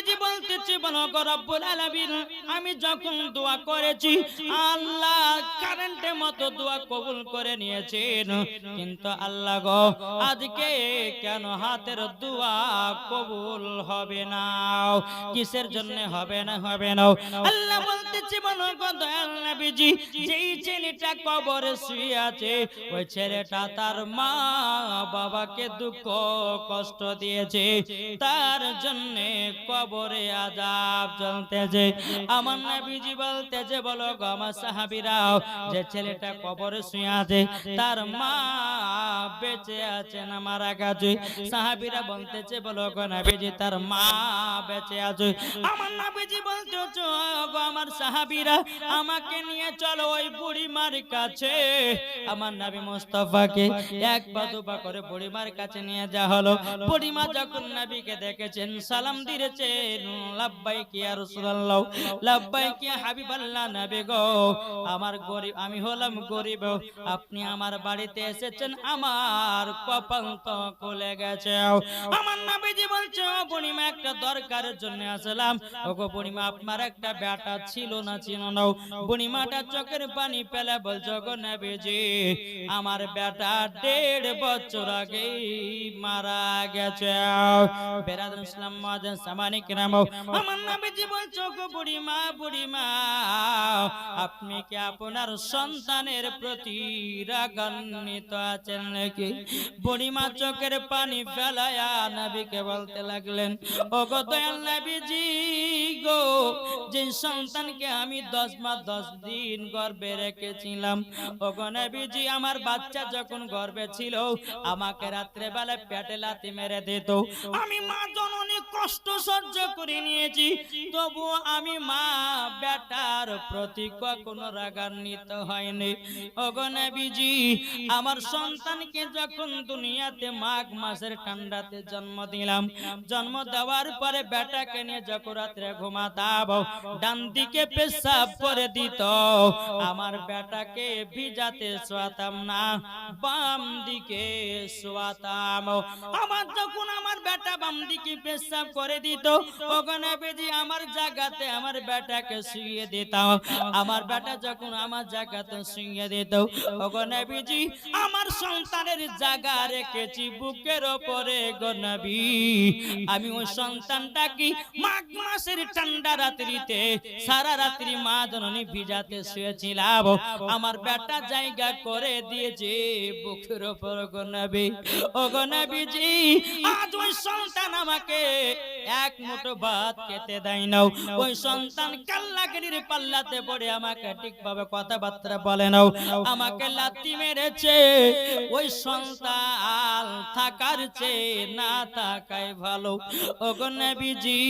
নবীজি বলতেছে বলো গো রব্বুল আলামিন আমি যখন দোয়া করেছি আল্লাহ কারেন্টের মতো দোয়া কবুল করে নিয়েছেন, কিন্তু আল্লাহ গো আজকে কেন হাতের দোয়া কবুল হবে না? কিসের জন্য হবে না? আল্লাহ বলতেছে বলো গো দয়াল নবীজি যেই ছেলেটা কবরে শুয়ে আছে ওই ছেলেটা তার মা বাবাকে দুঃখ কষ্ট দিয়েছে, তার জন্য কবরে আযাব চলতেছে। আমার নবীজি বলতেছে বলো গো আমার সাহাবীরাও যে ছেলেটা কবরে শুয়ে আছে তার মা বেঁচে আছে না মারা গেছে? সাহাবীরা বলতেছে বলো গো নবীজি তার মা বেঁচে আছে। আমার নবীজি বলতেছে গো আমার সাহাবীরা আমাকে নিয়ে চলো ওই বুড়িমার কাছে। আমার নবী মুস্তাফাকে এক পা দুপা করে বুড়িমার কাছে নিয়ে যাওয়া হলো। বুড়িমা যখন নবীকে দেখেছেন সালাম দিয়েছেন, লাব্বাইক ইয়া রাসূলুল্লাহ, লাব্বাইক ইয়া হাবিবাল্লাহ, নবী গো আমার গরিব, আমি হলাম গরিব, আপনি আমার বাড়িতে এসেছেন, আমার কপাল তো খুলে গেছে। আমার নবীজি বলছে ও বুড়িমা একটা দরকারের জন্য আসলাম। ওগো বুড়িমা আপনার একটা বেটা ছিল না ছিল না? বুড়িমাটা চোখের পানি ফেলে বলছে গো নবীজি আমার বেটা 1.5 বছর আগে মারা গেছে। বেরাদুল ইসলাম মুআজ্জিন সামানি কিরাম আমার নবীজি বলছে গো বুড়িমা আপনি কি আপনার সন্তানের প্রতি রাগান্বিত আছেন নাকি? বুড়িমা চোখের পানি ফেলায়া নবীকে বলতে লাগলেন ওগো দয়াল নবীজি গো যে সন্তানকে আমি 10 মাস 10 দিন গর্ভে রেখেছিলাম, ওগো নবীজি আমার বাচ্চা যখন গর্ভে ছিল আমাকে রাত্রে বেলা পেটে লাথি মেরে দিত, আমি মা জননী কষ্ট সহ্য করে নিয়েছি, তবু আমি মা বেটার প্রতি কখনো রাগান্বিত হয়নি। ওগো নবীজি আমার সন্তানকে যখন দুনিয়াতে মাঘ মাসের ঠান্ডাতে জন্ম দিলাম, জন্ম দেওয়ার পরে বেটাকে নিয়ে যখন রাত্রে ঘুমাতাম ডান দিকে পেশাব করে দিত, আমার বেটাকে ভিজাতে শোয়াতাম না, বাম দিকে শোয়াতাম। আমার যখন আমার বেটা বাম দিকে পেশাব করে দিত ওগো নবীজি আমার জায়গাতে আমার বেটাকে শুইয়ে দিতাম। আমার বেটা যখন আমার জায়গাতে শুইয়ে দিত ওগো নবীজি আমার সন্তানের জায়গা রেখেছি বুকের ওপরে গো নবী, আমি ওই সন্তানটাকে মাঘ মাসের ঠান্ডা রাত্রিতে সারা রাত্রি মা জননী ভিজাতে শুয়েছিলাম, আমার বেটা জায়গা করে দিয়েছে বুকের ওপর গো নবী। ওগো নবীজি আজ ওই সন্তান আমাকে এক মুঠো ভাত খেতে দেয় না, ওই সন্তান কাল্লাগিরির পাল্লাতে পড়ে আমাকে ঠিকভাবে কথাবার্তা বলে না, আমাকে লাথি মেরেছে, ওই সন্তান থাকার চেয়ে না থাকাই ভালো। ওগো নবীজি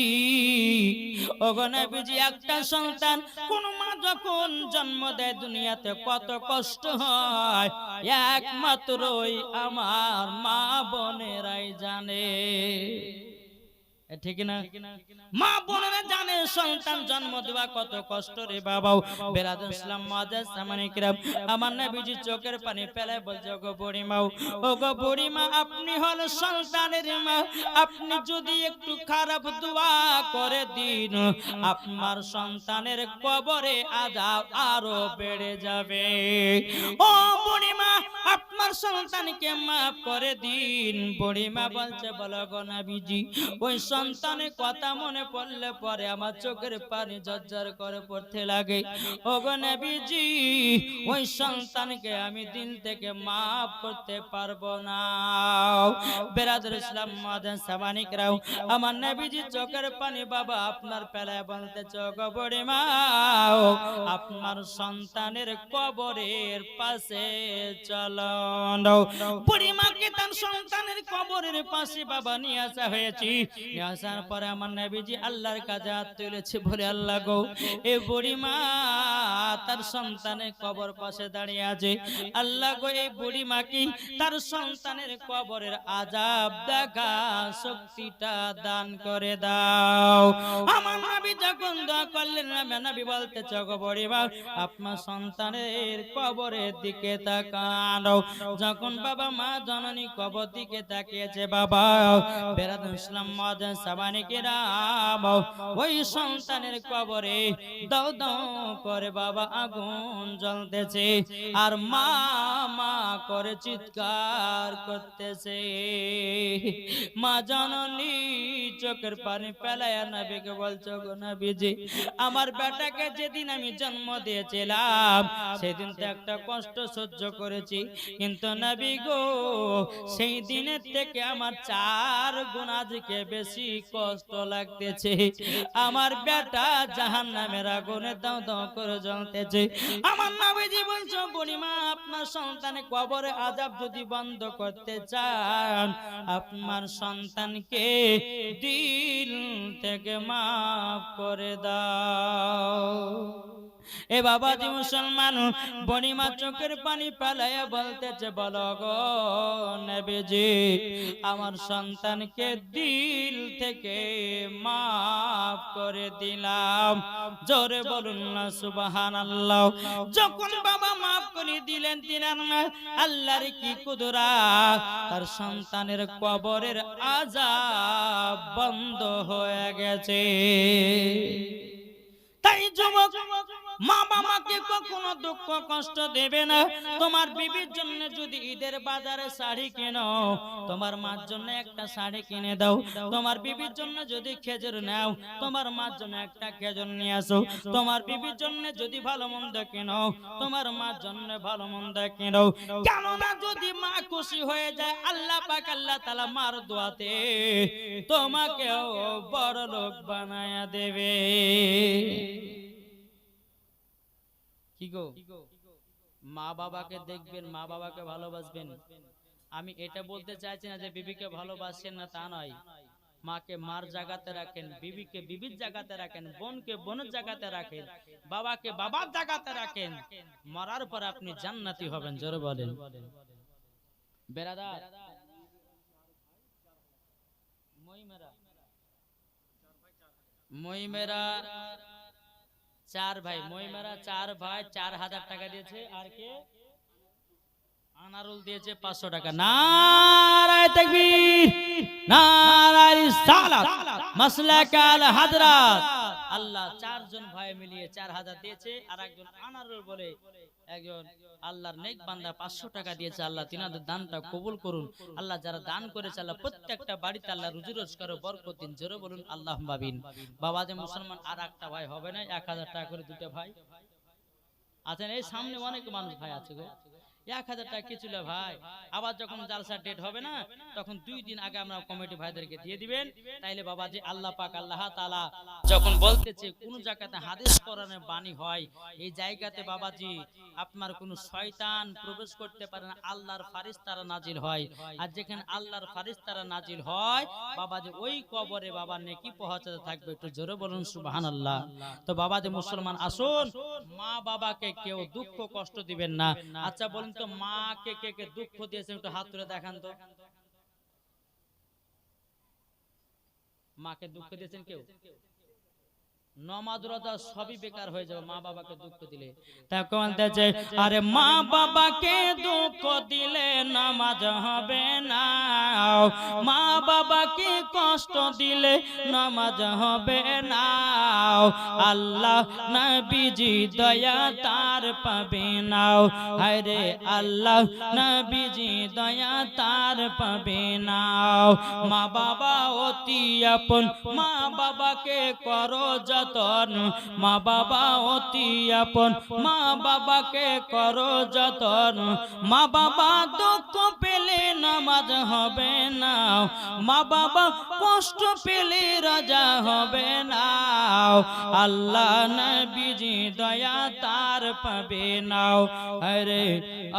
ওগো নবীজি একটা সন্তান কোন মা যখন জন্ম দেয় দুনিয়াতে কত কষ্ট হয় একমাত্রই আমার মা বোনেরাই জানে, ঠিক না? মা বোনেরা জানে সন্তান জন্ম দেওয়া কত কষ্ট রে বাবা। বেরাদুল ইসলাম মুআজ্জিন সামানি কিরাম আমার নবীজি চোখের পানি ফেলে বলছে গো বুড়িমা, ও গো বুড়িমা আপনি হল সন্তানের মা, আপনি যদি একটু খারাপ দোয়া করে দিন আপনার সন্তানের কবরে আযাব আরো বেড়ে যাবে। ও বুড়িমা আপনার সন্তানকে মাফ করে দিন। বুড়িমা বলছে বলো গো নবীজি ওই সন্তানের কথা মনে পড়লে পরে আমার চোখের পানি ঝরঝর করে পড়তে লাগে। ওগো নবীজি ওই সন্তানকে আমি দিল থেকে মাফ করতে পারবো না। বেরাদুল ইসলাম মুআজ্জিন সামানি কিরাম আমার নবীজি চোখের পানি বাবা আপনার পেলে বলতে গো বুড়িমা আপনার সন্তানের কবরের পাশে চলো। বুড়িমাকে তার সন্তানের কবরের পাশে বাবা নিয়ে আসা হয়েছে। আসার পরে আমার নবীজি আল্লাহর কাছে হাত তুলেছে বলে আল্লাহ গো এই বুড়িমা তার সন্তানের কবর পাশে দাঁড়িয়ে আছে, আল্লাহ গো এই বুড়িমাকে তার সন্তানের কবরের আযাব দেখা শক্তিটা দান করে দাও। আমার নবী যখন দোয়া করলেন নবী বলতে গো বুড়িমা আপনার সন্তানের কবরের দিকে তাকাও, যখন বাবা মা জননী কবর দিকে তাকিয়েছে বাবা বেরাদুল ইসলাম মাদান সাবানি কিরাম ওই সন্তানের কবরে দাও দাও করে বাবা আগুন জ্বলতেছে আর মা মা করে চিৎকার করতেছে। মা জননী চোখের পানি ফেলায়া নবীকে বলছো গো নবীজি আমার বেটাকে যেদিন আমি জন্ম দিয়েছিলাম সেদিন তো একটা কষ্ট সহ্য করেছি, কিন্তু নবী গো সেই দিনের থেকে আমার 4 গুণ আজকে বেশি কষ্ট লাগতেছে। আমার বেটা জাহান্নামের আগুনে দাও দাও করে জ্বলতেছে। আমার নবীজি বলছো বুড়িমা আপনার সন্তানের কবরে আযাব যদি বন্ধ করতে চান আপনার সন্তানকে দিল থেকে মাফ করে দাও। এ বাবাজি মুসলমান বনিমা চোখের পানি পালায়া বলতেছে বলো গো নবীজি আমার সন্তানকে দিল থেকে মাফ করে দিলাম। জোরে বলুন না সুবহানাল্লাহ। যখন বাবা মাফ করে দিলেন দিলেন না আল্লাহর কি কুদরত, তার সন্তানের কবরের আযাব বন্ধ হয়ে গেছে। তাই যুবক মা বাবাকে কখনো দুঃখ কষ্ট দেবে না। তোমার বিবির জন্য যদি ঈদের বাজারে শাড়ি কেনো তোমার মার জন্য একটা শাড়ি কিনে দাও। তোমার বিবির জন্য যদি খেজুর নাও তোমার মার জন্য একটা খেজুর নিয়ে আসো। তোমার বিবির জন্য যদি ভালো মন্দ কেনো তোমার মার জন্য ভালো মন্দ কেনো। কেননা যদি মা খুশি হয়ে যায় আল্লাহ পাক আল্লাহ তাআলা মার দোয়াতে তোমাকেও বড় লোক বানায়া দেবে। কি গো মা বাবাকে দেখবেন, মা বাবাকে ভালোবাসবেন। আমি এটা বলতে চাইছি না যে বিবিকে ভালোবাসেন না তা নয়। মাকে মার জায়গাতে রাখেন, বিবিকে বিবির জায়গাতে রাখেন, বোনকে বোনের জায়গাতে রাখেন, বাবাকে বাবার জায়গাতে রাখেন। মরার পর আপনি জান্নাতি হবেন। জোরে বলেন বেরাদার। মইমেরা 4 ভাই, মইমেরা 4 ভাই 4000 টাকা দিয়েছে। আর কে আনারুল দিয়েছে 500 টাকা। নারায়ে তাকবীর, নারায়ে রিসালাত, মাসলাকাল হাজরাত। আল্লাহ 4 জন ভাই মিলিয়ে 4000 দিয়েছে। আর একজন আনারুল বলে একজন আল্লাহর নেক বান্দা 500 টাকা দিয়েছে। আল্লাহ তিনাদের দানটা কবুল করুন। আল্লাহ যারা দান করেছে আল্লাহ প্রত্যেকটা বাড়িতে আল্লাহ রুজি রোজগারে বরকত দিন। জোরে বলুন আল্লাহুম্মা আমিন। বাবাজে মুসলমান আর একটা ভাই হবে না, 1000 টাকা করে দুটো ভাই আছেন। এই সামনে অনেক মানুষ ভাই আছে গো, 1000 টাকা কি ছিল ভাই। আবার যখন জালসা ডেট হবে না তখন 2 দিন আগে আমরা কমিটি ভাইদেরকে দিয়ে দিবেন। তাইলে বাবাজি আল্লাহ পাক আল্লাহ তাআলা যখন বলতেছে কোন জায়গাতে হাদিস কোরআনের বাণী হয় এই জায়গাতে বাবাজি আপনার কোন শয়তান প্রবেশ করতে পারে না, আল্লাহর ফেরেশতারা নাজিল হয়। আর যেখানে আল্লাহর ফেরেশতারা নাজিল হয় বাবাজি ওই কবরে বাবা নেকি পৌঁছাতে থাকবে। একটু জোরে বলুন সুবহানাল্লাহ। তো বাবাজি মুসলমান আসুন, মা বাবাকে কেউ দুঃখ কষ্ট দিবেন না। আচ্ছা বলেন তো মাকে কে কে দুঃখ দিয়েছেন একটু হাত তুলে দেখান তো। মাকে দুঃখ দিয়েছেন কেউ? নমাজ রোজা সবই বেকার হয়ে যাবে মা বাবাকে দুঃখ দিলে। তাকে বলতেছে আরে মা বাবাকে দুঃখ দিলে নামাজ হবে না, মা বাবাকে কষ্ট দিলে নামাজ হবে না। আল্লাহ নবীজি দয়া তার পাবে না। আরে আল্লাহ নবীজি দয়া তার পাবে না। মা বাবা অতি আপন, মা বাবাকে করো যতন, মা বাবা অতি আপন, মা বাবাকে করো যতন। মা বাবা দুঃখ পেলে নামাজ হবে না, মা বাবা কষ্ট পেলে রাজা হবে না। আল্লাহ নবীজি দয়া তার পাবে না। আরে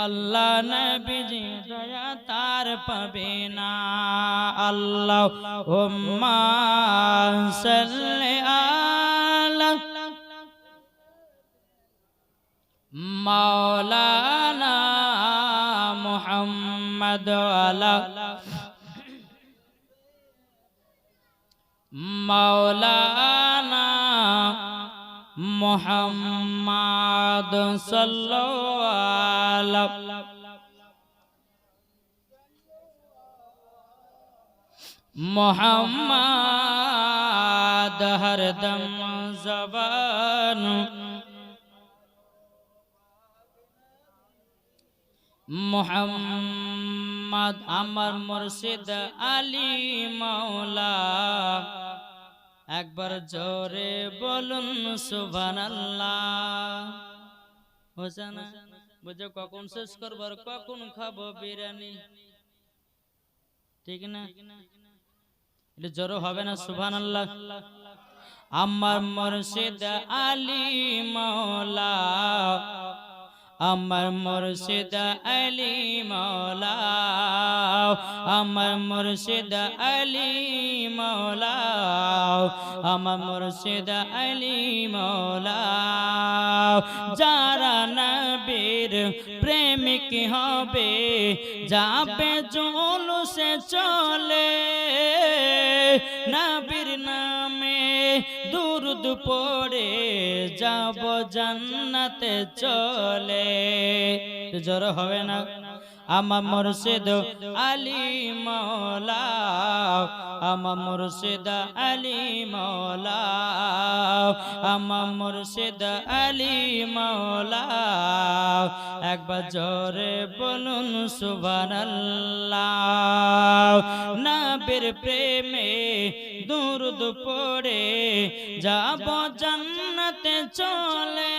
আল্লাহ নবীজি দয়া তার পাবে না। আল্লাহুম্মা সাল্লি আলা মাওলানা মুহাম্মদ আলা মাওলানা মুহাম্মদ সাল্লাল্লাহু আলাইহি मोहम्मद हरदम ज़बान मोहम्मद अमर मुर्शिद अली मौला একবার জোরে বলুন সুবহানাল্লাহ। বুঝছেন না? বুঝে কখন শেষ করব আর কখন খাবো বিরিয়ানি, ঠিক না? এটা জোরে হবে না সুবহানাল্লাহ। আমার মুর্শিদ আলী মাওলা, আমার মুর্শিদ আলী মাওলা, আমার মুর্শিদ আলী মাওলা, আমার মুর্শিদ আলী মাওলা। যারা নবীর প্রেমিক হবে যাবে জুলুসে চলে, নবীর নামে দুরুদ পড়ে যাব জান্নাতে চলে। জোর হবে না? আমার মুর্শিদ আলী মাওলা, আমার মুর্শিদ আলী মাওলা, আমার মুর্শিদ আলী মাওলা। একবার জোরে বলুন সুবহানাল্লাহ। নবীর প্রেমে দুরুদ পড়ে যাব জান্নাতে চলে,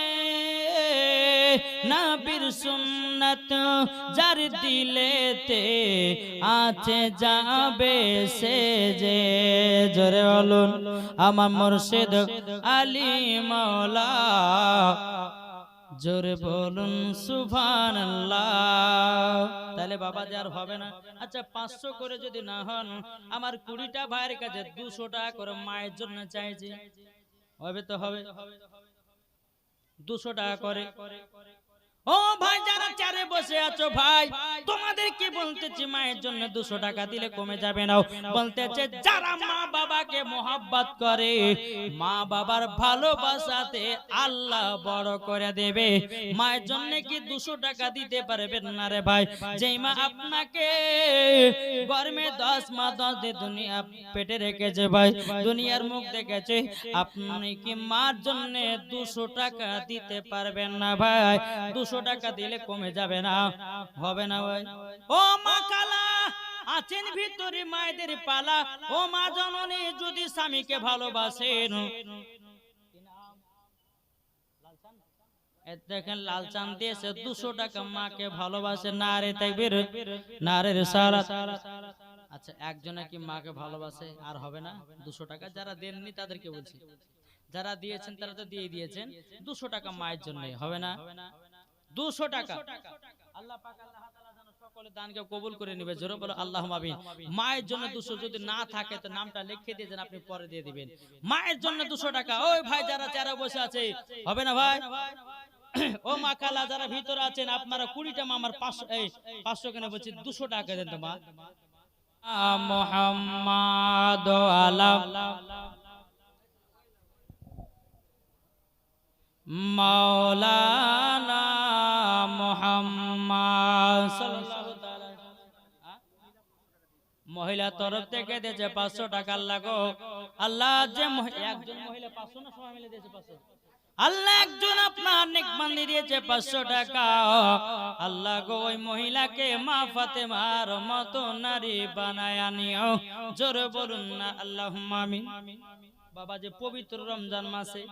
নবীর সুন্নাত যার দিলেতে আছে যাবে সে যে। জোরে বলুন আমার মুর্শিদ আলী মাওলা, জোরে বলুন সুবহানাল্লাহ। তাহলে বাবা যে আর হবে না। আচ্ছা 500 করে যদি না হন, আমার 20টা ভাইয়ের কাছে 200 টাকা করে মায়ের জন্য চাইছি, হবে তো হবে? 200 টাকা করে। ও ভাই যারা চারে বসে আছো ভাই, তোমাদেরকে বলতেছি মায়ের জন্য 200 টাকা দিলে কমে যাবে না। বলতেছে যারা মা বাবাকে মহব্বত করে, মা বাবার ভালোবাসাতে আল্লাহ বড় করে দেবে। মায়ের জন্য কি 200 টাকা দিতে পারবেন না রে ভাই? যেই মা আপনাকে গরমে 10 মাস 10 দিন দুনিয়া পেটে রেখেছে ভাই, দুনিয়ার মুখ দেখেছে, আপনি কি মার জন্য 200 টাকা দিতে পারবেন না ভাই? 200 টাকা দিলে কমে যাবে না, হবে না ভাই? ও মা কালা আছেন ভিতরে মায়েদের পালা, ও মা জননী যদি স্বামীকে ভালোবাসেন, দেখেন লাল চাঁদ দিয়েছে 200 টাকা মাকে ভালোবাসে। নারে তাকবীর, নারে রিসালাত। আচ্ছা একজনে কি মাকে ভালোবাসে? আর হবে না 200 টাকা। যারা দেননি তাদেরকে বলছি, যারা দিয়েছেন তারা তো দিয়ে দিয়েছেন। 200 টাকা মায়ের জন্য হবে না? 200 টাকা আল্লাহ পাক আল্লাহ তাআলা যেন সকলের দানকে কবুল করে নেবে। জোরে বলো আল্লাহুম্মা আমিন। মায়ের জন্য 200 যদি না থাকে তো নামটা লিখে দিয়েছেন, আপনি পরে দিয়ে দিবেন। মায়ের জন্য 200 টাকা। ওই ভাই যারা চারা বসে আছে, হবে না ভাই? ও মা খালা যারা ভিতরে আছেন, আপনারা 20টা আমার 500 কেন বলছি, 200 টাকা দেন তো মা। মুহাম্মাদ আলা মাওলানা মুহাম্মদ সাল্লাল্লাহু তাআলা। মহিলা তরফ থেকে দিয়েছে 500 টাকা। আল্লাহ গো আল্লাহ, যে একজন মহিলা 500 না সবাই মিলে দিয়েছে 500? আল্লাহ একজন আপনার নেক বান্দি দিয়েছে 500 টাকা। আল্লাহ গো ওই মহিলাকে মা ফাতেমার মতো নারী বানায় নিও। জোরে বলুন না আল্লাহুম্মা আমিন। বাবা যে পবিত্র রমজান মাসে,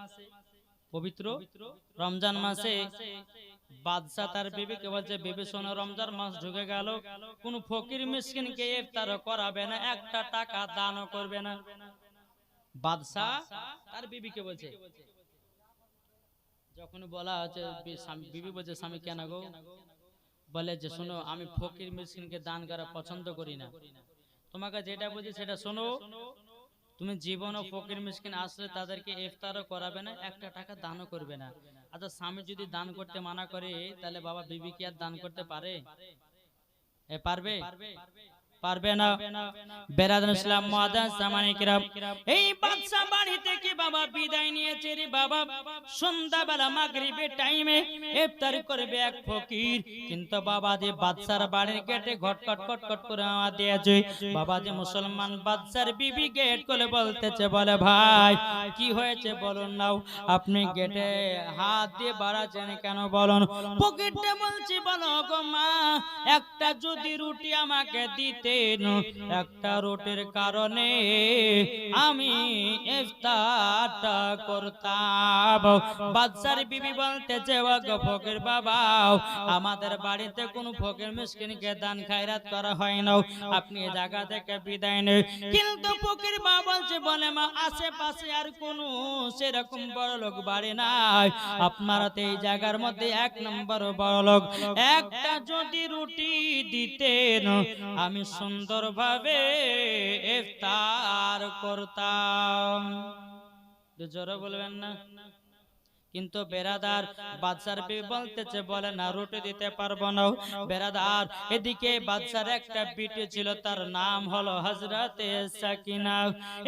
পবিত্র রমজান মাসে বাদশা তার বিবিকে বলছে, বিবি শোনো, রমজান মাস ঢুকে গেল, কোন ফকির মিসকিনকে ইফতার করাবে না, একটা টাকা দানও করবে না। বাদশা তার বিবিকে বলছে। যখন বলা হচ্ছে, বিবি বলছে স্বামী কেন গো? বলে যে শোনো, আমি ফকির মিসকিনকে দান করা পছন্দ করি না, তোমাকে যেটা বলছি সেটা শোনো, তুমি জীবনও ফকির মিসকিন আসলে তাদেরকে ইফতারও করাবে না, একটা টাকা দানও করবে না। আচ্ছা স্বামী যদি দান করতে মানা করে, তাহলে বাবা বিবি কি আর দান করতে পারে? পারবে? পারবে না। বেরাদান ইসলাম মুআদ্দান সামানি কিরাম, এই বাদশা বাড়ি থেকে বাবা বিদায় নিয়েছে রে বাবা। সন্ধ্যাবেলা মাগরিবের টাইমে ইফতার করবে এক ফকির, কিন্তু বাবা যে বাদশার বাড়ির গেটে ঘটকট খটখট করে আওয়াজ দিয়েছে। বাবা যে মুসলমান বাদশার বিবি গেট খুলে বলতেছে, বলে ভাই কি হয়েছে বলুন নাও, আপনি গেটে হাত দিয়ে বাড়াচ্ছেন কেন বলুন। ফকিরটা বলছি, বলো গো মা, একটা যদি রুটি আমাকে দিতেন, একটা রুটির কারণে আমি ইফতারটা করতাম। বাদশার বিবি বলতেছে, ও গো ফকির বাবা, আমাদের বাড়িতে কোনো ফকির মিসকিনকে দান খায়রাত করা হয় না, আপনি এই জায়গা থেকে বিদায় নেন। কিন্তু ফকির মা বলছে, বলে মা আশেপাশে আর কোনো সেরকম বড় লোক বাড়ি নাই, আপনারা তো এই জায়গার মধ্যে এক নম্বর বড় লোক, একটা যদি রুটি দিতেন আমি সুন্দরভাবে ইফতার করতাম। জোরে বলবেন না। কিন্তু বেরাদার বাদশার বিবি বলতেছে, বলে না রুটি দিতে পারবো না। বেরাদার এদিকে বাদশার একটা বিটি ছিল, তার নাম হলো হযরতে সাকিনা।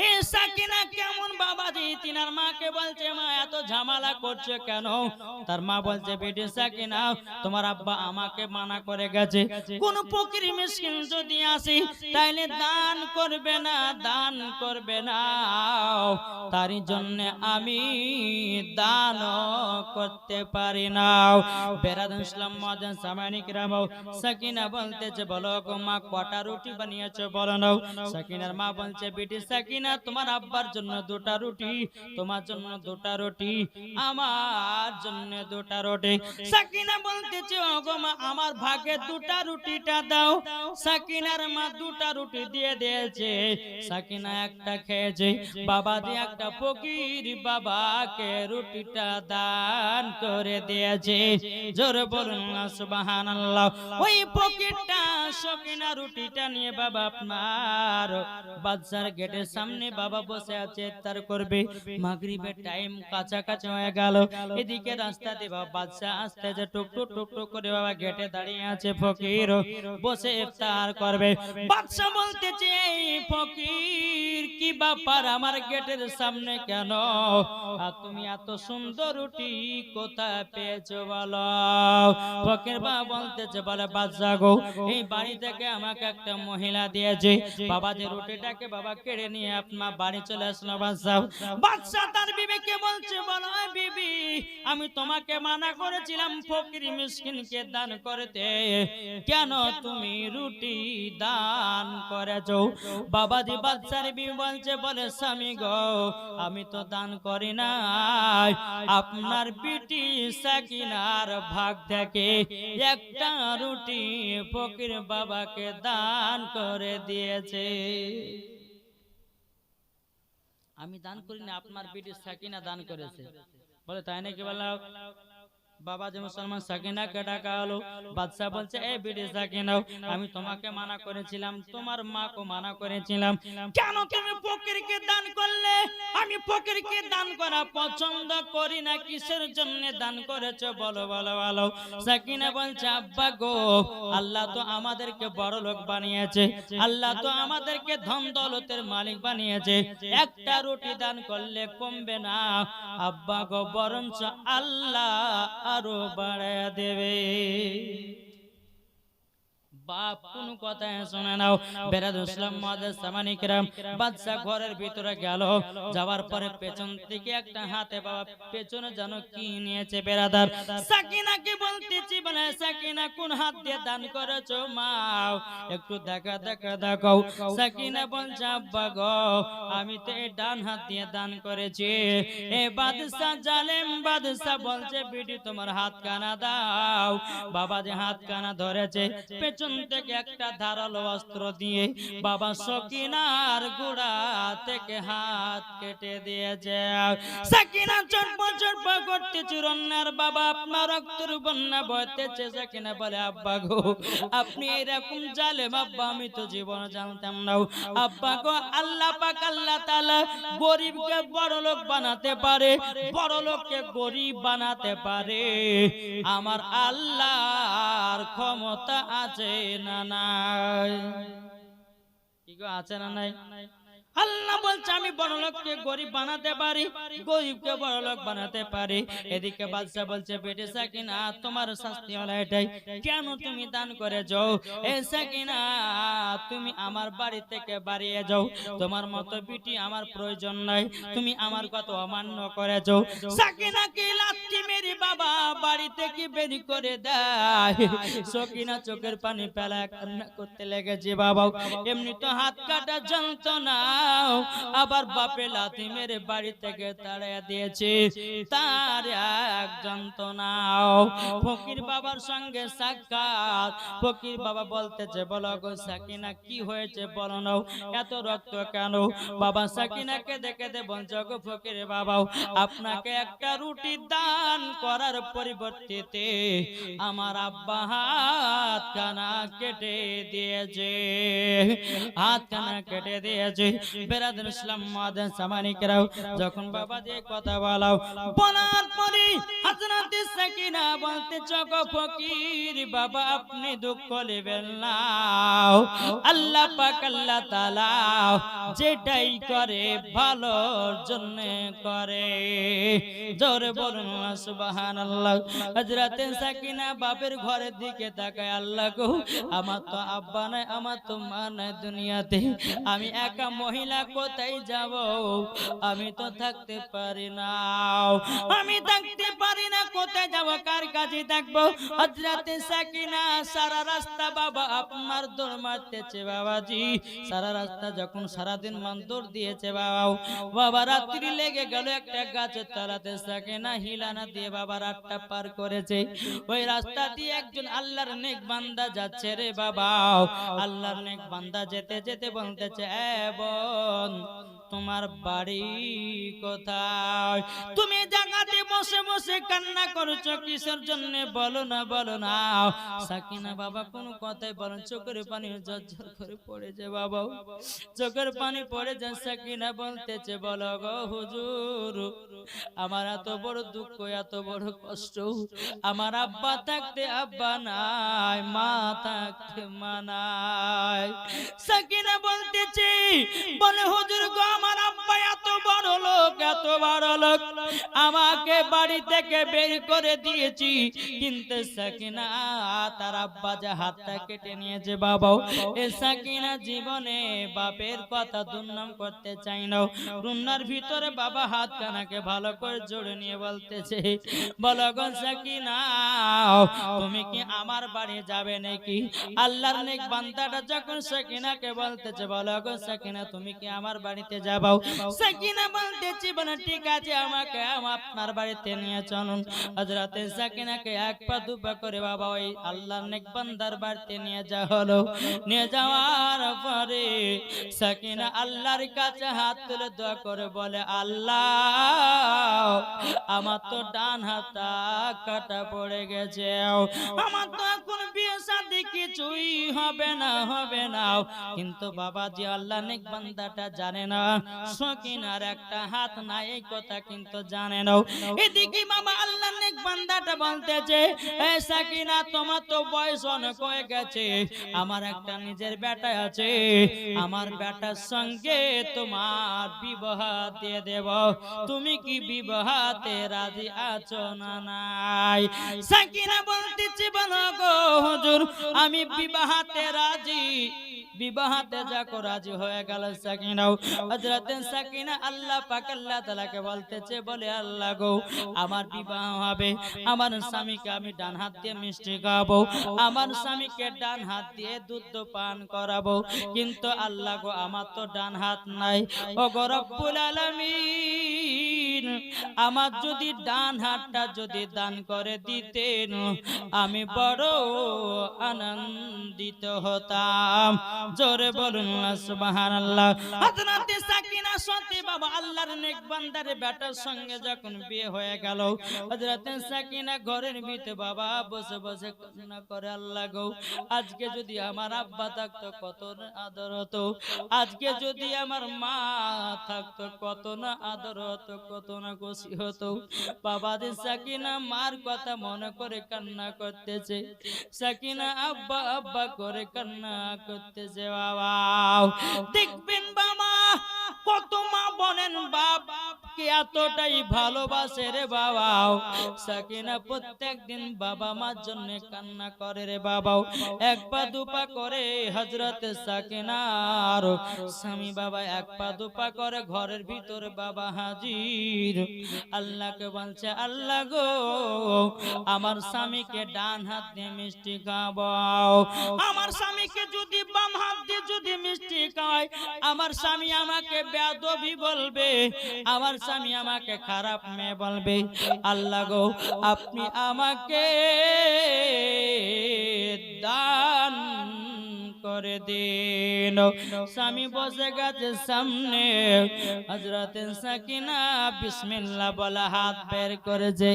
এই সাকিনা কেমন বাবাজি, তিনার মাকে বলছে, মা এত ঝামেলা করছো কেন? তার মা বলছে, বেটি সাকিনা, তোমার আব্বা আমাকে মানা করে গেছে, কোন ফকির মিসকিন যদি আসে তাইলে দান করবে না, দান করবে না, তারই জন্য আমি দান করতে পারি না। বেরাদান ইসলাম মাদান সামানিক রামাও। সাকিনা বলতেছে, বলো গো মা কটা রুটি বানিয়েছো বলো না। সাকিনার মা বলছে, বেটি সাকিনা, তোমার আব্বার জন্য দুটা রুটি, তোমার জন্য দুটা রুটি, আমার জন্য দুটা রুটি। সাকিনা বলতেছে, ও গো মা আমার ভাগে দুটা রুটিটা দাও। সাকিনার মা দুটা রুটি দিয়ে দিয়েছে, সাকিনা একটা খেয়েছে। বাবা দিয়ে একটা ফকির বাবাকে রুটিটা দান করে দিয়েছে। জোরে বলুন না সুবহানাল্লাহ। ওই ফকিরটা সাকিনা রুটিটা নিয়ে বাবা আপনার বাদশার গেটের সামনে বাবা বসে আছে, ইফতার করবে। মাগরিবের টাইম কাছাকাছি হয়ে গেল। এদিকে রাস্তাতে বাবা বাদশা আসতে যে টুকটুক টুকটুক করে বাবা গেটে দাঁড়িয়ে আছে, ফকির বসে ইফতার করবে। বাদশা বলতেছে, এই ফকির কি ব্যাপার আমার গেটের সামনে কেন? আর তুমি এত সুন্দর রুটি কোথায় পেয়েছো বলো? ফকির বাবা বলতেছে, বলে বাদশা গো, এই বাড়ি থেকে আমাকে একটা মহিলা দিয়েছে, বাবা যে রুটিটাকে বাবা কেড়ে নিয়ে আপনার বাড়ি চলে আসলো। বাদশা তার বিবিকে বলছে, বলো বিবি, আমি তোমাকে মানা করেছিলাম ফকির মিসকিনকে দান করতে, কেন তুমি রুটি দান করেছো? বাবাজি বাদশার বিবি বলছে, বলে স্বামী গো, আমি তো দান করি না, আপনার বিটি সাকিনার ভাগ থেকে একটা রুটি ফকির বাবাকে দান করে দিয়েছে। আমি দান করি না, আপনার বিটি সাকিনা দান করেছে। বলে তাই নাকি? বলা বাবা যে মুসলমান সাকিনাকে ডাকা হলো। বাদশা বলছে, এই বিটি সাকিনা, আমি তোমাকে মানা করেছিলাম, তোমার মাকে মানা করেছিলাম, কেন তুমি ফকিরকে দান করলে? আমি ফকিরকে দান করা পছন্দ করি না, কিসের জন্য দান করেছো বলো বলো বলো। সাকিনা বলছে, আব্বা গো, আল্লাহ তো আমাদেরকে বড় লোক বানিয়েছে, আল্লাহ তো আমাদেরকে ধন দৌলতের মালিক বানিয়েছে, একটা রুটি দান করলে কমবে না আব্বা গো, বরঞ্চ আল্লাহ আরো বাড়ায় দেবে। বাপ কোন কথা শুনে নাও। বেরাদুসলাম মাদার সামানিকরাম বাদশা ঘরের ভিতরে গেল, যাওয়ার পরে পেছন থেকে একটা হাতে বাবা পেছনে যেন কি নিয়েছে। বেরাদার সাকিনাকে বলতেছি, বলে সাকিনা কোন হাত দিয়ে দান করেছো মা, একটু দেখা দেখা দেখাও। সাকিনা বলছে, আব্বা গো, আমি তো এই ডান হাত দিয়ে দান করেছি। এ বাদশা জালেম বাদশা বলছে, বিটি তোমার হাত কানা দাও। বাবা যে হাত কানা ধরেছে, পেছন থেকে একটা ধারালো অস্ত্র দিয়ে বাবা সাকিনার গোড়া থেকে হাত কেটে দিয়েছে। সাকিনা চটপট চটপট করতেছে, রন্নার বাবা আপনার রক্তের বন্যা বইতেছে। সাকিনা বলে, আব্বা গো, আপনি এরকম জালেম আব্বা, আমি তো জীবন জানতাম না। আব্বা গো, আল্লাহ পাক আল্লাহ তাআলা গরিবকে বড় লোক বানাতে পারে, বড় লোককে গরিব বানাতে পারে, আমার আল্লাহর ক্ষমতা আছে না নাই? কি গো, আছে না নাই? আল্লাহ বলছে আমি বড়লোককে গরিব বানাতে পারি, গরিবকে বড়লোক বানাতে পারি। এদিকে বাদশা বলছে বেটে সাকিনা তোমার শাস্তি হলো এটাই, কেন তুমি দান করে যাও? এ সাকিনা তুমি আমার বাড়ি থেকে বাড়িয়ে যাও, তোমার মতো বিটি আমার প্রয়োজন নাই, তুমি আমার কথা অমান্য করে যাও। সাকিনাকে লাথি মেরে বাবা বাড়ি থেকে বের করে দেয়। সাকিনা চোখের পানি ফেলা কান্না করতে লেগেছে। বাবা এমনি তো হাত কাটা যন্ত্রণা, আবার বাপে লাথি মেরে বাড়ি থেকে তাড়িয়ে দিয়েছে, তার এক যন্ত্রণাও। ফকির বাবার সঙ্গে সাক্ষাৎ, ফকির বাবা বলতেছে বলো গো সাকিনা কি হয়েছে বলো না, এত রক্ত কেন? বাবা সাকিনাকে দেখে বলছে গো ফকির বাবাও আপনাকে একটা রুটি দান করার পরিবর্তে আমার আব্বা হাত কানা কেটে দিয়েছে, হাত কানা কেটে দিয়েছে। বেরাদুল ইসলাম মাদান সামানিকরাও যখন বাবা দিয়ে কথা বলাও, বলার পরে হযরত সাকিনা বলতে চগো ফকির বাবা আপনি দুঃখ নেবেন না, আল্লাহ পাক আল্লাহ তাআলা যেটাই করে ভালোর জন্য করে। জোরে বলুন সুবহানাল্লাহ। হযরত সাকিনা বাপের ঘরের দিকে তাকায়, আল্লাহ গো আমার তো আব্বা নাই, আমার তো মা নাই দুনিয়াতে, আমি একা মহিলা কোথায় যাব? আমি তো থাকতে পারি না, আমি থাকতে পারি না, কোথায় যাব, কার কাছে থাকবো? হযরত সাকিনা সারা রাস্তা বাবা আপনার দৌড় মারতেছে বাবাজি, সারা রাস্তা যখন সারাদিন মান দৌড় দিয়েছে বাবা, বাবা রাত্রি লেগে গেল একটা গাছের তলাতে সাকিনা হিলানা দিয়ে বাবা রাতটা পার করেছে। ওই রাস্তা দিয়ে একজন আল্লাহর নেক বান্দা যাচ্ছে রে বাবা, আল্লাহর নেক বান্দা যেতে যেতে বলতেছে এ বোন তোমার বাড়ি কোথায়? তুমি জায়গাতে বসে বসে কান্না করছো কিসের জন্য বলো না, বলো না। সাকিনা বাবা কোনো কথাই বলেন, চোখের পানি ঝরঝর করে পড়েছে বাবা, চোখের পানি পড়ে যায়। সাকিনা বলতেছে বলো গো হুজুর আমার এত বড় দুঃখ এত বড় কষ্ট, আমার আব্বা থাকতে আব্বা নাই, মা থাকতে মা নাই। সাকিনা বলতেছে বলে হুজুর গো আমার আব্বা এত বড় লোক, এত বড় লোক, আমাকে বাড়ি থেকে বের করে দিয়েছি, কিন্তু সাকিনা তার আব্বা যে হাতটা কেটে নিয়েছে বাবা, এ সাকিনা জীবনে বাপের কথা দুর্নাম করতে চাই না। রুন্নার ভিতরে বাবা হাত কানাকে ভালো করে জোড়ে নিয়ে বলতেছে বলো গো সাকিনা তুমি কি আমার বাড়ি যাবে নাকি? আল্লাহর নেক বান্দাটা যখন সাকিনাকে বলতেছে বলো গো সাকিনা তুমি কি আমার বাড়িতে যাবাও? সাকিনা বলতেছে বলে ঠিক আছে আমাকে আপনার বাড়িতে নিয়ে চলুন। হযরত সাকিনাকে এক পা দু পা করে বাবা ওই আল্লাহর নেক বান্দার বাড়িতে নিয়ে যাওয়া হলো। নিয়ে যাওয়ার পরে সাকিনা আল্লাহর কাছে হাত তুলে দোয়া করে বলে আল্লাহ আমার তো ডান হাতটা কাটা পড়ে গেছে, আমার তো এখন বিয়ে শাদী কিছুই হবে না, হবে না। কিন্তু বাবা যে আল্লাহ নেক বান্দাটা জানে না সাকিনার একটা হাত নাই, এই কথা কিন্তু জানে না। এদিকে বাবা আল্লাহ নেক বান্দাটা বলতেছে এ সাকিনা তোমার তো বয়স অনেক হয়ে গেছে, আমার একটা নিজের বেটা আছে, আমার বেটার সঙ্গে তোমার বিবাহ দিয়ে দেব, তুমি কি বিবাহতে রাজি আছো না নাই? সাকিনা বলতেছে বলো গো হুজুর আমি বিবাহতে রাজি, বিবাহতে যাকো রাজি হয়ে গেল সাকিনাও। হযরত সাকিনা আল্লাহ পাক আল্লাহ তাআলাকে বলতেছে বলে আল্লাহ গো আমার বিবাহ হবে, আমার স্বামীকে আমি ডান হাত দিয়ে মিষ্টি খাওয়াবো, আমার স্বামীকে ডান হাত দিয়ে দুধ পান করাবো, কিন্তু আল্লাহ গো আমার তো ডান হাত নাই। ও গো রব্বুল আলামিন আমার যদি ডান হাতটা যদি দান করে দিতেন আমি বড় আনন্দিত হতাম। জোরে বলুন সুবহানাল্লাহ। হযরত সাকিনা সত্যি বাবা আল্লাহর নেক বান্দার বেটার সঙ্গে যখন বিয়ে হয়ে গেল, হযরত সাকিনা ঘরের ভিতরে বাবা বসে বসে কান্না করে আল্লাহ গো আজকে যদি আমার আব্বা থাকতো কত না আদর হতো, আজকে যদি আমার মা থাকতো কত না আদর হতো, কত না খুশি হতো। বাবা যে সাকিনা মার কথা মনে করে কান্না করতেছে, সাকিনা আব্বা আব্বা করে কান্না করতেছে। বাবা দেখবেন বাবা কত মা বলেন বাপ কে এতটাই ভালোবাসে রে বাবা, সাকিনা প্রত্যেকদিন বাবা মার জন্য কান্না করে রে বাবা। এক পা দুপা করে হযরত সাকিনার স্বামী বাবা এক পা দুপা করে ঘরের ভিতরে বাবা হাজির। আল্লাহকে বলছে, আল্লাহ গো আমার স্বামীকে ডান হাত দিয়ে মিষ্টি খাওয়াও। আমার স্বামীকে যদি বাম হাত দিয়ে যদি মিষ্টি খাওয়ায়, আমার স্বামী আমাকে বেয়াদবি বলবে, আমার স্বামী আমাকে খারাপ মেয়ে বলবে। আল্লাহ গো আপনি আমাকে দান করে দিন। স্বামী বসে গেছে সামনে, হযরত সাকিনা বিসমিল্লাহ বলা হাত বের করেছে।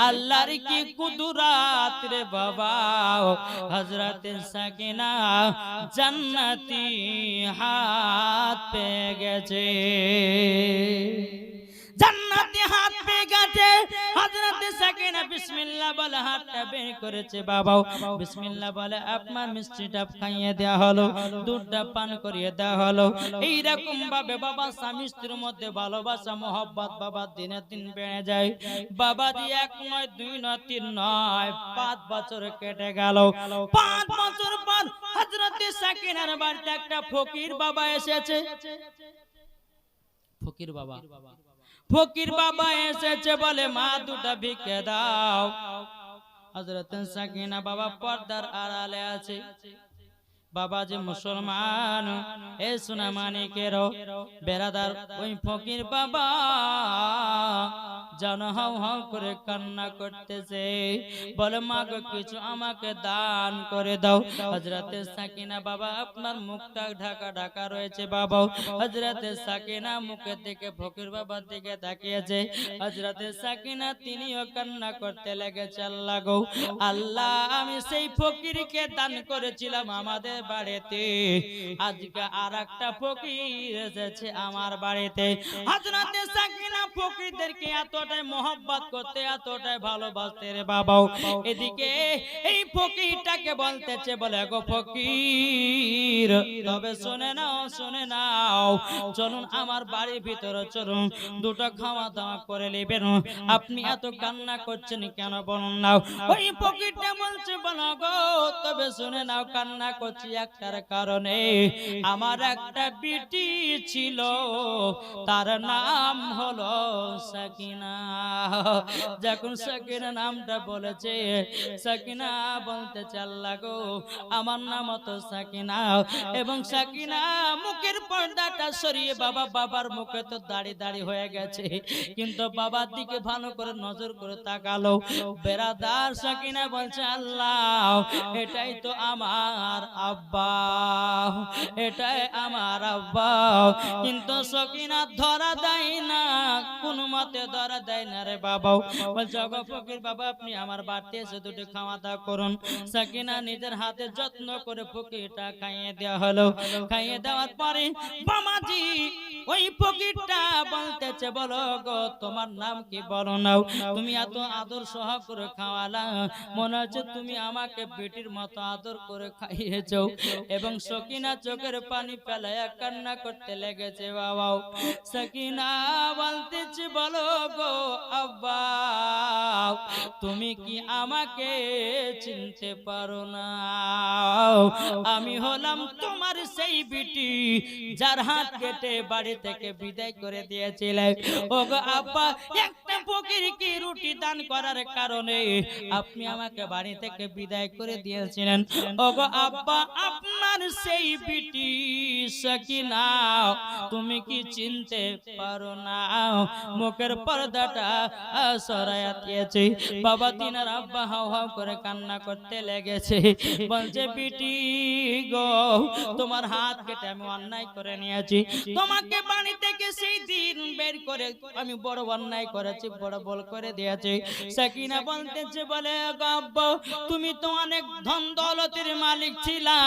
আল্লাহর কি কুদরত রে বাবা, হযরত সাকিনা জান্নাতি হাত পেয়ে গেছে, জান্নাতি হাত পেয়ে গেছে। হযরত সাকিনা বিসমিল্লাহ বলে হাতটা বের করেছে বাবা, বিসমিল্লাহ বলে আপনার মিষ্টিটা খাইয়ে দেওয়া হলো, দুধটা পান করিয়ে দেওয়া হলো। এইরকম ভাবে বাবা স্বামী স্ত্রীর মধ্যে ভালোবাসা মহব্বত বাবা দিনে দিন বেড়ে যায়। বাবা দি 1 নয় 2 নয় 3 নয় 5 বছর কেটে গেল। 5 বছর পর হযরত সাকিনার বাড়িতে একটা ফকির বাবা এসেছে। ফকির বাবা, ফকির বাবা এসেছে, বলে মা দুটা ভিক্ষে দাও। হযরত সাকিনা বাবা পর্দার আড়ালে আছে। বাবা যে মুসলমান, এ সোনা মানিকেরও বেরাদার, ওই ফকির বাবা যেন হাউ হাউ করে কান্না করতেছে, বলে মা গো কিছু আমাকে দান করে দাও। হযরত সাকিনা বাবা আপনার মুখটা ঢাকা ঢাকা রয়েছে বাবা। হযরত সাকিনা মুখের দিকে ফকির বাবার দিকে তাকিয়েছে। হযরত সাকিনা তিনিও কান্না করতে লেগেছে, আল্লাহ গো আল্লাহ আমি সেই ফকিরকে দান করেছিলাম আমাদের বাড়িতে, আজকে আরেকটা ফকির এসেছে আমার বাড়িতে। হযরত সাকিনা ফকিরদেরকে এতটাই মহব্বত করতে, এতটাই ভালোবাসতে রে বাবা। এদিকে এই ফকিরটাকে বলতেছে, বলে গো ফকির তবে শুনে নাও, শুনে নাও, চলুন আমার বাড়ির ভিতরে চলুন, দুটো খাওয়া দাওয়া করে নেবেন। আপনি এত কান্না করছেন কেন বলুন না। ওই ফকিরটা বলছে, বলো গো তবে শুনে নাও, কান্না করছি একটার কারণে, আমার একটা বিটি ছিল, তার নাম হলো সাকিনা। যখন সাকিনা নামটা বলেছে, সাকিনা বলতেছে, আল্লাহ গো আমার নাম তো সাকিনা। এবং সাকিনা মুখের পর্দাটা সরিয়ে বাবা, বাবার মুখে তো দাড়ি দাড়ি হয়ে গেছে, কিন্তু বাবার দিকে ভালো করে নজর করে তাকালো। বেরাদার সাকিনা বলছে, আল্লাহ এটাই তো আমার আব্বা, এটাই আমার আব্বা। কিন্তু সাকিনা ধরা দেয় না, কোন মতে ধরা দেয় না রে বাবা। বলছে গো ফকির বাবা আপনি আমার বাড়িতে এসে দুটো খাওয়া দাওয়া করুন। সাকিনা নিজের হাতে যত্ন করে ফকিরটা খাইয়ে দেওয়া হলো। খাইয়ে দেওয়ার পরে বামাজি ওই ফকিরটা বলতেছে, বলো গো তোমার নাম কি বলো নাও, তুমি এত আদর সহ করে খাওয়ালা, মনে হচ্ছে তুমি আমাকে বেটির মতো আদর করে খাইয়েছো। এবং সাকিনা চোখের পানি ফেলায়া কান্না করতে লেগেছে বাবা। সাকিনা বলতেছে, বলো গো আব্বা তুমি কি আমাকে চিনতে পারো না? আমি হলাম তোমার সেই বিটি যার হাত কেটে বাড়ি থেকে বিদায় করে দিয়েছিলে। ওগো আব্বা একটা ফকিরকে রুটি দান করার কারণে আপনি আমাকে বাড়ি থেকে বিদায় করে দিয়েছিলেন। ওগো আব্বা আপনার সেই বিটি সাকিনা তুমি কি চিনতে পারো না? মুখের পর্দাটা সরাইয়া দিয়েছে বাবা। তিনার আব্বা হাও হাও করে কান্না করতে লেগেছে, বলছে বিটি গো তোমার হাত কেটে আমি অন্যায় করে নিয়েছি, তোমাকে বাড়ি থেকে সেই দিন বের করে আমি বড় অন্যায় করেছি বড় বল করে দিয়েছে। সাকিনা বলতেছে বলে আব্বা তুমি তো অনেক ধন দৌলতের মালিক ছিলা,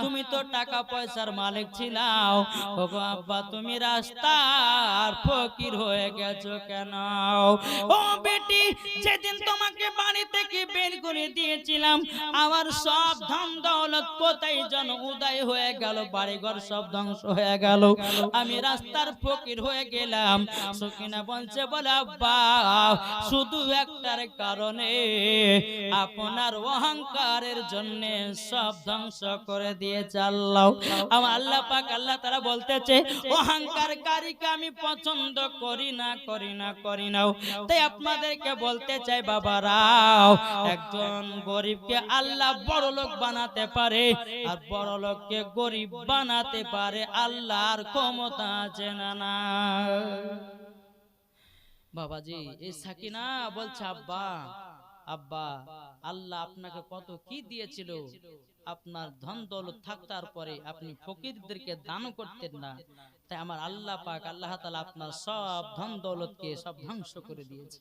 তুমি তো টাকা পয়সার মালিক ছিলাও, ওগো আব্বা তুমি রাস্তার ফকির হয়ে গেছো কেন? ও বেটি যেদিন তোমাকে বাড়ি থেকে বের করে দিয়েছিলাম আমার সব ধন দৌলত কোথায় যেন উদয় হয়ে গেল, বাড়িঘর সব ধ্বংস হয়ে গেল, আমি রাস্তার ফকির হয়ে গেলাম। সকিনা বলছে বলে আব্বা শুধু একটার কারণে, আপনার অহংকারের জন্য সব ধ্বংস করে দিয়েছে আল্লাহ। আমার আল্লাহ পাক আল্লাহ তাআলা বলতেছে অহংকারকারীকে আমি পছন্দ করি না, করি না, করি না। তাই আপনাদেরকে বলতে চাই বাবারাও, একজন গরিবকে আল্লাহ বড় লোক বানাতে পারে, আর বড় লোককে গরিব বানাতে পারে আল্লাহর ক্ষমতা আছে না না? বাবাজি এই সাকিনা বলছে আব্বা আব্বা আল্লাহ আপনাকে কত কি দিয়েছিল, আপনার ধন দৌলত থাকার পরে আপনি ফকিরদেরকে দান করতেন না, তাই আমার আল্লাহ পাক আল্লাহ তাআলা আপনার সব ধন দৌলতকে সব ধ্বংস করে দিয়েছে।